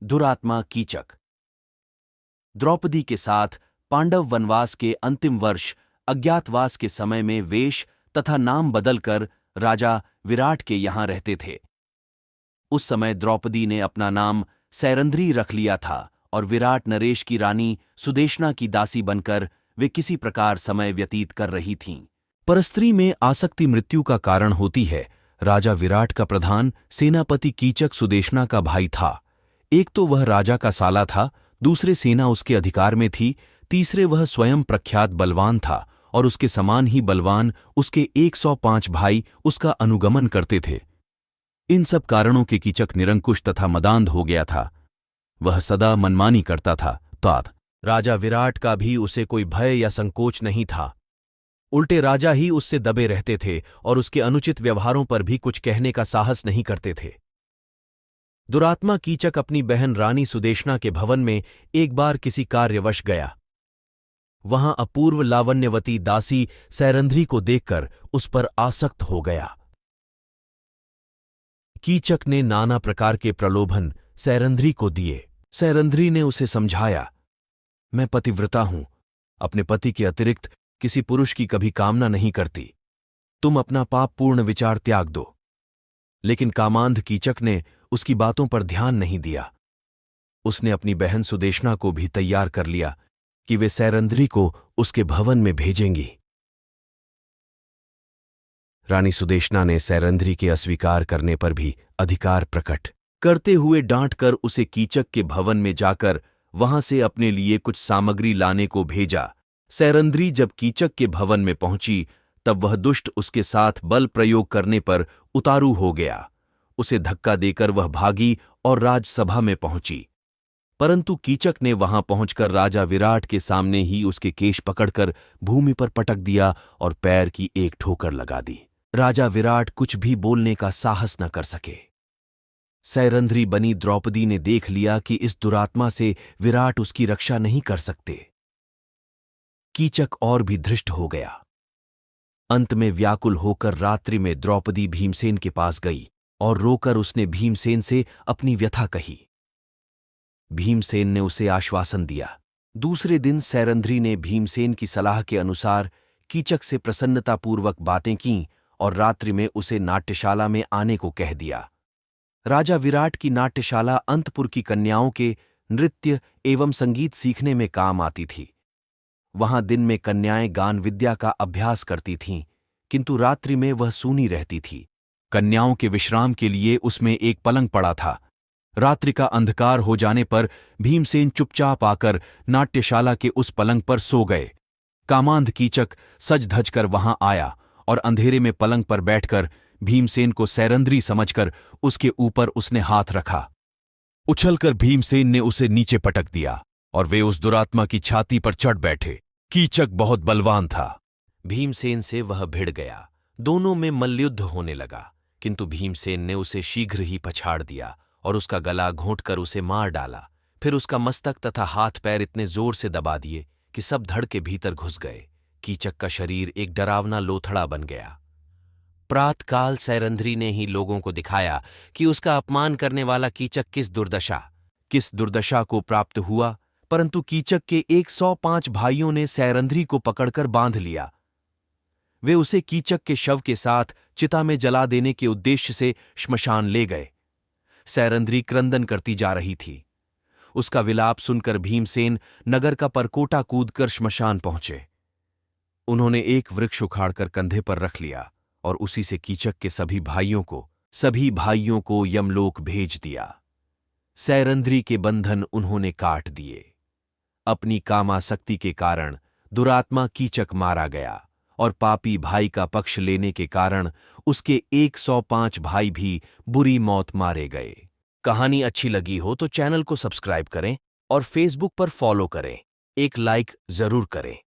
दुरात्मा कीचक। द्रौपदी के साथ पांडव वनवास के अंतिम वर्ष अज्ञातवास के समय में वेश तथा नाम बदलकर राजा विराट के यहां रहते थे। उस समय द्रौपदी ने अपना नाम सैरंध्री रख लिया था और विराट नरेश की रानी सुदेशना की दासी बनकर वे किसी प्रकार समय व्यतीत कर रही थीं। परस्त्री में आसक्ति मृत्यु का कारण होती है। राजा विराट का प्रधान सेनापति कीचक सुदेशना का भाई था। एक तो वह राजा का साला था, दूसरे सेना उसके अधिकार में थी, तीसरे वह स्वयं प्रख्यात बलवान था और उसके समान ही बलवान उसके 105 भाई उसका अनुगमन करते थे। इन सब कारणों के कीचक निरंकुश तथा मदांध हो गया था। वह सदा मनमानी करता था, तो राजा विराट का भी उसे कोई भय या संकोच नहीं था। उल्टे राजा ही उससे दबे रहते थे और उसके अनुचित व्यवहारों पर भी कुछ कहने का साहस नहीं करते थे। दुरात्मा कीचक अपनी बहन रानी सुदेशना के भवन में एक बार किसी कार्यवश गया। वहां अपूर्व लावण्यवती दासी सैरंध्री को देखकर उस पर आसक्त हो गया। कीचक ने नाना प्रकार के प्रलोभन सैरंध्री को दिए। सैरंध्री ने उसे समझाया, मैं पतिव्रता हूं, अपने पति के अतिरिक्त किसी पुरुष की कभी कामना नहीं करती। तुम अपना पापपूर्ण विचार त्याग दो। लेकिन कामांध कीचक ने उसकी बातों पर ध्यान नहीं दिया। उसने अपनी बहन सुदेशना को भी तैयार कर लिया कि वे सैरंध्री को उसके भवन में भेजेंगी। रानी सुदेशना ने सैरंध्री के अस्वीकार करने पर भी अधिकार प्रकट करते हुए डांटकर उसे कीचक के भवन में जाकर वहां से अपने लिए कुछ सामग्री लाने को भेजा। सैरंध्री जब कीचक के भवन में पहुंची तब वह दुष्ट उसके साथ बल प्रयोग करने पर उतारू हो गया। उसे धक्का देकर वह भागी और राजसभा में पहुंची, परंतु कीचक ने वहां पहुंचकर राजा विराट के सामने ही उसके केश पकड़कर भूमि पर पटक दिया और पैर की एक ठोकर लगा दी। राजा विराट कुछ भी बोलने का साहस न कर सके। सैरंध्री बनी द्रौपदी ने देख लिया कि इस दुरात्मा से विराट उसकी रक्षा नहीं कर सकते। कीचक और भी धृष्ट हो गया। अंत में व्याकुल होकर रात्रि में द्रौपदी भीमसेन के पास गई और रोकर उसने भीमसेन से अपनी व्यथा कही। भीमसेन ने उसे आश्वासन दिया। दूसरे दिन सैरंध्री ने भीमसेन की सलाह के अनुसार कीचक से प्रसन्नतापूर्वक बातें कीं और रात्रि में उसे नाट्यशाला में आने को कह दिया। राजा विराट की नाट्यशाला अंतपुर की कन्याओं के नृत्य एवं संगीत सीखने में काम आती थी। वहां दिन में कन्याएं गान विद्या का अभ्यास करती थीं, किंतु रात्रि में वह सूनी रहती थी। कन्याओं के विश्राम के लिए उसमें एक पलंग पड़ा था। रात्रि का अंधकार हो जाने पर भीमसेन चुपचाप आकर नाट्यशाला के उस पलंग पर सो गए। कामांध कीचक सज धज कर वहां आया और अंधेरे में पलंग पर बैठकर भीमसेन को सैरंध्री समझकर उसके ऊपर उसने हाथ रखा। उछलकर भीमसेन ने उसे नीचे पटक दिया और वे उस दुरात्मा की छाती पर चढ़ बैठे। कीचक बहुत बलवान था। भीमसेन से वह भिड़ गया। दोनों में मल्लयुद्ध होने लगा, किंतु भीमसेन ने उसे शीघ्र ही पछाड़ दिया और उसका गला घोंटकर उसे मार डाला। फिर उसका मस्तक तथा हाथ पैर इतने जोर से दबा दिए कि सब धड़ के भीतर घुस गए। कीचक का शरीर एक डरावना लोथड़ा बन गया। प्रातकाल सैरंध्री ने ही लोगों को दिखाया कि उसका अपमान करने वाला कीचक किस दुर्दशा को प्राप्त हुआ, परंतु कीचक के 105 भाइयों ने सैरंध्री को पकड़कर बांध लिया। वे उसे कीचक के शव के साथ चिता में जला देने के उद्देश्य से श्मशान ले गए। सैरंध्री क्रंदन करती जा रही थी। उसका विलाप सुनकर भीमसेन नगर का परकोटा कूदकर श्मशान पहुंचे। उन्होंने एक वृक्ष उखाड़कर कंधे पर रख लिया और उसी से कीचक के सभी भाइयों को यमलोक भेज दिया। सैरंध्री के बंधन उन्होंने काट दिए। अपनी कामासक्ति के कारण दुरात्मा कीचक मारा गया और पापी भाई का पक्ष लेने के कारण उसके 105 भाई भी बुरी मौत मारे गए। कहानी अच्छी लगी हो तो चैनल को सब्सक्राइब करें और फेसबुक पर फॉलो करें। एक लाइक जरूर करें।